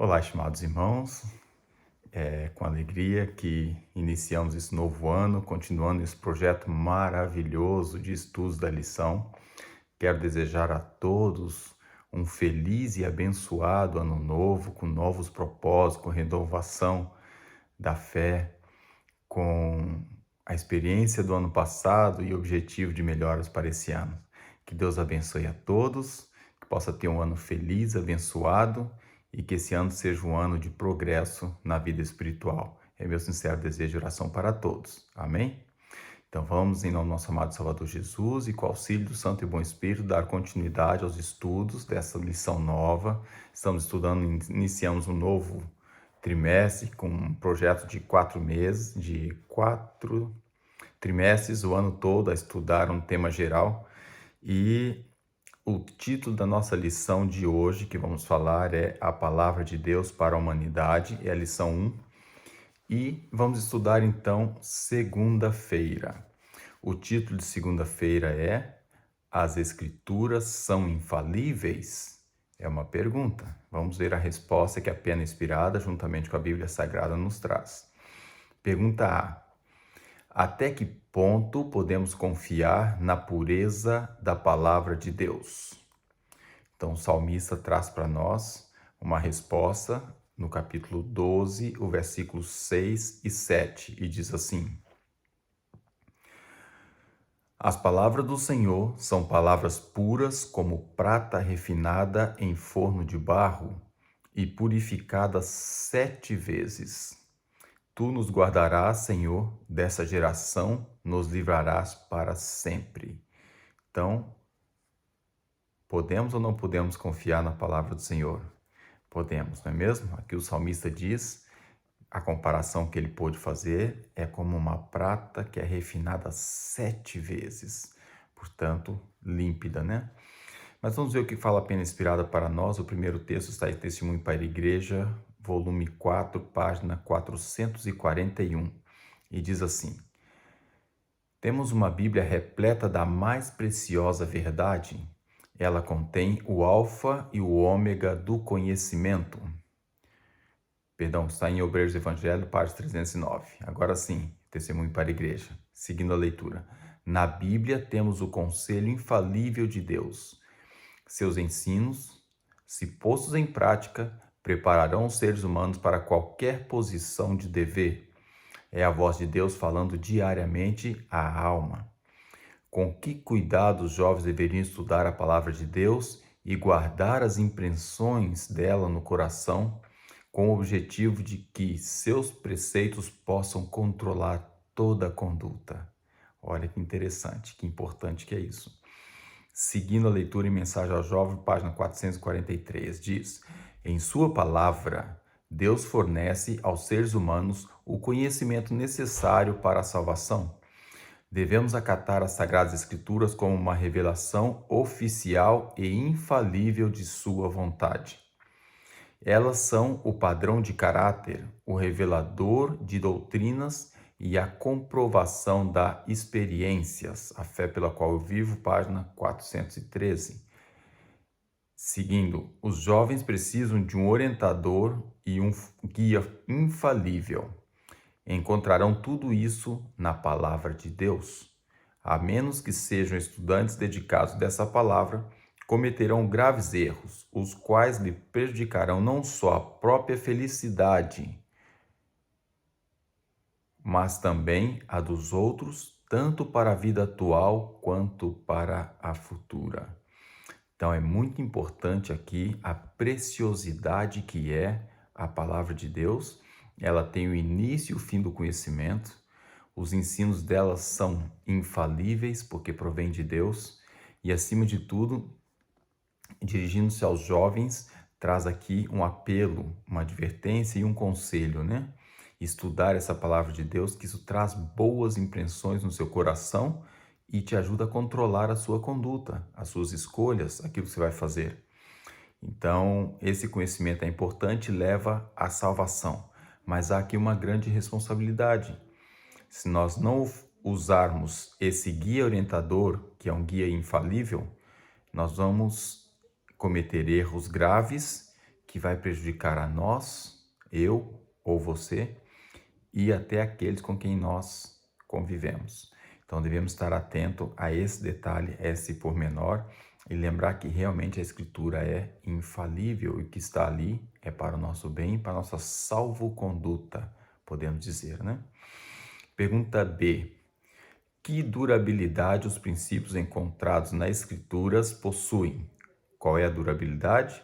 Olá, estimados irmãos, é com alegria que iniciamos esse novo ano, continuando esse projeto maravilhoso de estudos da lição. Quero desejar a todos um feliz e abençoado ano novo, com novos propósitos, com renovação da fé, com a experiência do ano passado e objetivo de melhoras para esse ano. Que Deus abençoe a todos, que possa ter um ano feliz, abençoado e que esse ano seja um ano de progresso na vida espiritual. É meu sincero desejo de oração para todos. Amém? Então vamos, em nome do nosso amado Salvador Jesus e com o auxílio do Santo e Bom Espírito, dar continuidade aos estudos dessa lição nova. Estamos estudando, iniciamos um novo trimestre com um projeto de 4 meses, de 4 trimestres, o ano todo a estudar um tema geral. E o título da nossa lição de hoje, que vamos falar, é A Palavra de Deus para a Humanidade, é a lição 1. E vamos estudar então segunda-feira. O título de segunda-feira é As Escrituras são infalíveis? É uma pergunta. Vamos ver a resposta que a pena inspirada, juntamente com a Bíblia Sagrada, nos traz. Pergunta A. Até que ponto podemos confiar na pureza da palavra de Deus? Então, o salmista traz para nós uma resposta no capítulo 12, o versículos 6 e 7, e diz assim: As palavras do Senhor são palavras puras como prata refinada em forno de barro e purificada 7 vezes. Tu nos guardarás, Senhor, dessa geração, nos livrarás para sempre. Então, podemos ou não podemos confiar na palavra do Senhor? Podemos, não é mesmo? Aqui o salmista diz, a comparação que ele pôde fazer é como uma prata que é refinada 7 vezes, portanto, límpida, né? Mas vamos ver o que fala a pena inspirada para nós. O primeiro texto está em Testemunho para a Igreja, volume 4, página 441, e diz assim: Temos uma Bíblia repleta da mais preciosa verdade. Ela contém o alfa e o ômega do conhecimento. Perdão, está em Obreiros do Evangelho, página 309. Agora sim, Testemunho para a Igreja. Seguindo a leitura. Na Bíblia temos o conselho infalível de Deus. Seus ensinos, se postos em prática, prepararão os seres humanos para qualquer posição de dever. É a voz de Deus falando diariamente à alma. Com que cuidado os jovens deveriam estudar a palavra de Deus e guardar as impressões dela no coração, com o objetivo de que seus preceitos possam controlar toda a conduta. Olha que interessante, que importante que é isso. Seguindo a leitura em Mensagem ao Jovem, página 443, diz: Em sua palavra, Deus fornece aos seres humanos o conhecimento necessário para a salvação. Devemos acatar as Sagradas Escrituras como uma revelação oficial e infalível de sua vontade. Elas são o padrão de caráter, o revelador de doutrinas e a comprovação das experiências, a fé pela qual eu vivo, página 413. Seguindo, os jovens precisam de um orientador e um guia infalível. Encontrarão tudo isso na palavra de Deus. A menos que sejam estudantes dedicados dessa palavra, cometerão graves erros, os quais lhe prejudicarão não só a própria felicidade, mas também a dos outros, tanto para a vida atual quanto para a futura. Então é muito importante aqui a preciosidade que é a palavra de Deus. Ela tem o início e o fim do conhecimento. Os ensinos dela são infalíveis porque provém de Deus. E acima de tudo, dirigindo-se aos jovens, traz aqui um apelo, uma advertência e um conselho, né? Estudar essa palavra de Deus, que isso traz boas impressões no seu coração e te ajuda a controlar a sua conduta, as suas escolhas, aquilo que você vai fazer. Então, esse conhecimento é importante e leva à salvação. Mas há aqui uma grande responsabilidade. Se nós não usarmos esse guia orientador, que é um guia infalível, nós vamos cometer erros graves que vai prejudicar a nós, eu ou você, e até aqueles com quem nós convivemos. Então devemos estar atento a esse detalhe, a esse pormenor, e lembrar que realmente a Escritura é infalível e o que está ali é para o nosso bem, para a nossa salvoconduta, podemos dizer, né? Pergunta B. Que durabilidade os princípios encontrados nas Escrituras possuem? Qual é a durabilidade?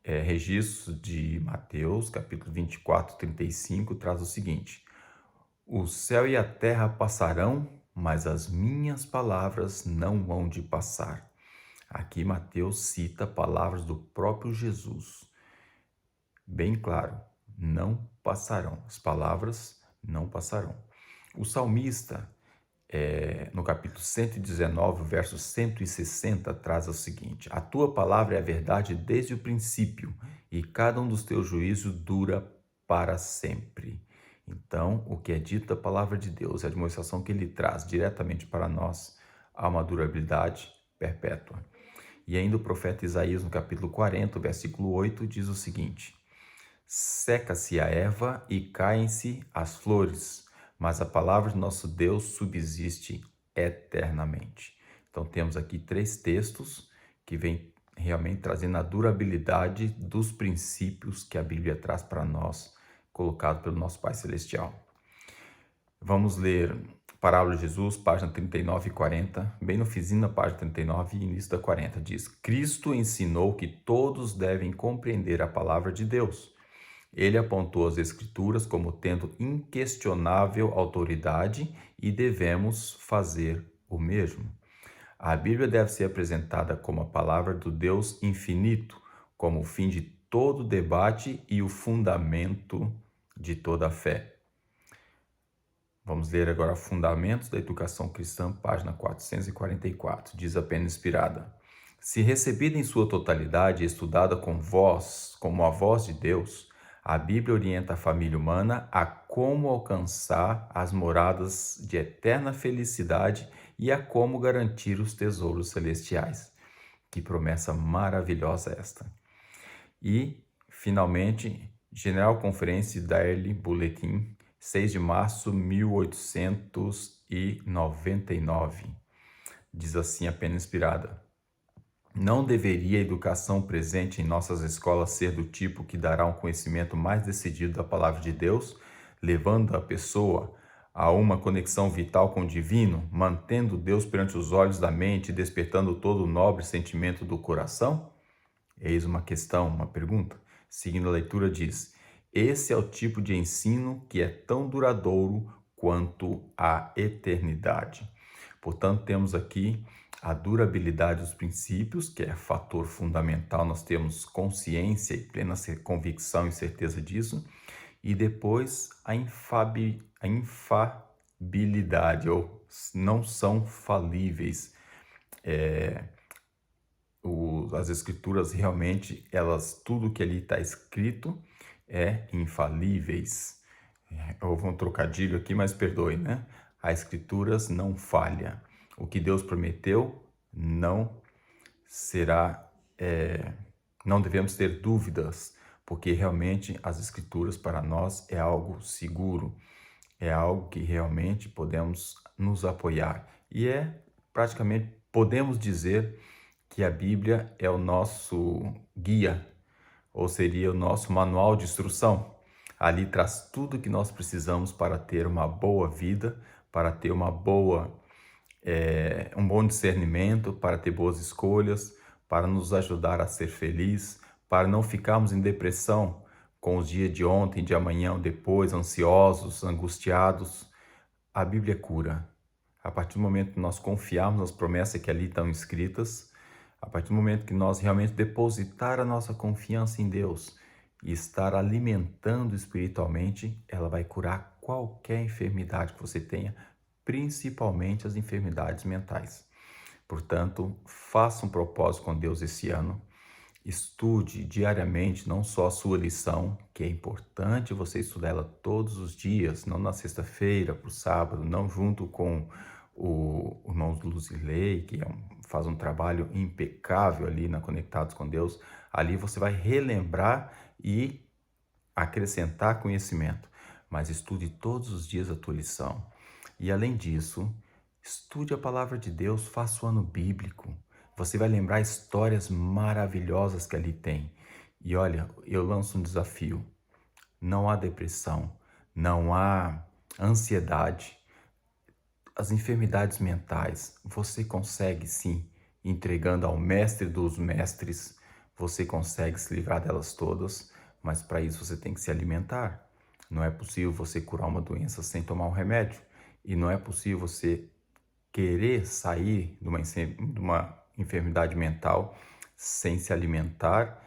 Registro de Mateus, capítulo 24, 35, traz o seguinte: o céu e a terra passarão, mas as minhas palavras não hão de passar. Aqui Mateus cita palavras do próprio Jesus. Bem claro, não passarão. As palavras não passarão. O salmista, no capítulo 119, verso 160, traz o seguinte: a tua palavra é a verdade desde o princípio, e cada um dos teus juízos dura para sempre. Então, o que é dito da palavra de Deus, a demonstração que ele traz diretamente para nós, há uma durabilidade perpétua. E ainda o profeta Isaías, no capítulo 40, versículo 8, diz o seguinte: seca-se a erva e caem-se as flores, mas a palavra de nosso Deus subsiste eternamente. Então temos aqui 3 textos que vêm realmente trazendo a durabilidade dos princípios que a Bíblia traz para nós, colocado pelo nosso Pai Celestial. Vamos ler Parábola de Jesus, página 39 e 40, bem no finzinho da página 39 e início da 40, diz: Cristo ensinou que todos devem compreender a palavra de Deus. Ele apontou as Escrituras como tendo inquestionável autoridade e devemos fazer o mesmo. A Bíblia deve ser apresentada como a palavra do Deus infinito, como o fim de todo debate e o fundamento de toda a fé. Vamos ler agora Fundamentos da Educação Cristã, página 444. Diz a pena inspirada: se recebida em sua totalidade e estudada com voz, como a voz de Deus, a Bíblia orienta a família humana a como alcançar as moradas de eterna felicidade e a como garantir os tesouros celestiais. Que promessa maravilhosa esta! E, finalmente, General Conferência Daily Bulletin, 6 de março de 1899. Diz assim a pena inspirada: não deveria a educação presente em nossas escolas ser do tipo que dará um conhecimento mais decidido da palavra de Deus, levando a pessoa a uma conexão vital com o divino, mantendo Deus perante os olhos da mente e despertando todo o nobre sentimento do coração? Eis uma questão, uma pergunta. Seguindo a leitura diz: esse é o tipo de ensino que é tão duradouro quanto a eternidade. Portanto, temos aqui a durabilidade dos princípios, que é fator fundamental, nós temos consciência e plena convicção e certeza disso, e depois a infabilidade, ou não são falíveis. As escrituras realmente, tudo que ali está escrito é infalíveis. Houve um trocadilho aqui, mas perdoe, né? As escrituras não falha. O que Deus prometeu não será, não devemos ter dúvidas, porque realmente as escrituras para nós é algo seguro, é algo que realmente podemos nos apoiar. E praticamente, podemos dizer que a Bíblia é o nosso guia, ou seria o nosso manual de instrução. Ali traz tudo o que nós precisamos para ter uma boa vida, para ter um bom discernimento, para ter boas escolhas, para nos ajudar a ser feliz, para não ficarmos em depressão com os dias de ontem, de amanhã ou depois, ansiosos, angustiados. A Bíblia cura. A partir do momento que nós confiarmos nas promessas que ali estão escritas, a partir do momento que nós realmente depositar a nossa confiança em Deus e estar alimentando espiritualmente, ela vai curar qualquer enfermidade que você tenha, principalmente as enfermidades mentais. Portanto, faça um propósito com Deus esse ano. Estude diariamente não só a sua lição, que é importante você estudar ela todos os dias, não na sexta-feira, para o sábado, não junto com o irmão Luzilei, que faz um trabalho impecável ali na Conectados com Deus. Ali você vai relembrar e acrescentar conhecimento, mas estude todos os dias a tua lição. E além disso, estude a palavra de Deus, faça o ano bíblico. Você vai lembrar histórias maravilhosas que ali tem. E olha, eu lanço um desafio. Não há depressão, não há ansiedade, as enfermidades mentais, você consegue sim, entregando ao mestre dos mestres, você consegue se livrar delas todas, mas para isso você tem que se alimentar. Não é possível você curar uma doença sem tomar um remédio. E não é possível você querer sair de uma enfermidade mental sem se alimentar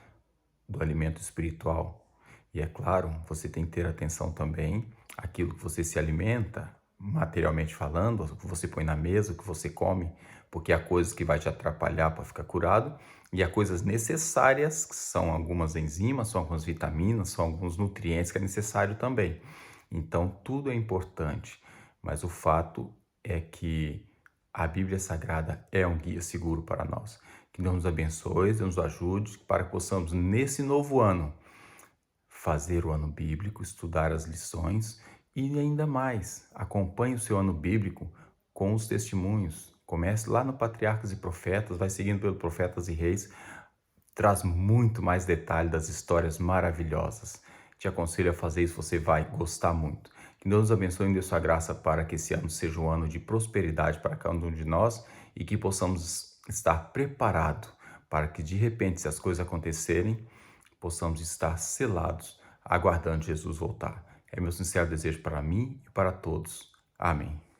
do alimento espiritual. E é claro, você tem que ter atenção também àquilo que você se alimenta, materialmente falando, o que você põe na mesa, o que você come, porque há coisas que vai te atrapalhar para ficar curado e há coisas necessárias, que são algumas enzimas, são algumas vitaminas, são alguns nutrientes que é necessário também. Então, tudo é importante, mas o fato é que a Bíblia Sagrada é um guia seguro para nós. Que Deus nos abençoe, Deus nos ajude para que possamos, nesse novo ano, fazer o ano bíblico, estudar as lições e ainda mais, acompanhe o seu ano bíblico com os testemunhos. Comece lá no Patriarcas e Profetas, vai seguindo pelo Profetas e Reis, traz muito mais detalhe das histórias maravilhosas. Te aconselho a fazer isso, você vai gostar muito. Que Deus nos abençoe e dê sua graça para que esse ano seja um ano de prosperidade para cada um de nós e que possamos estar preparados para que, de repente, se as coisas acontecerem, possamos estar selados, aguardando Jesus voltar. É meu sincero desejo para mim e para todos. Amém.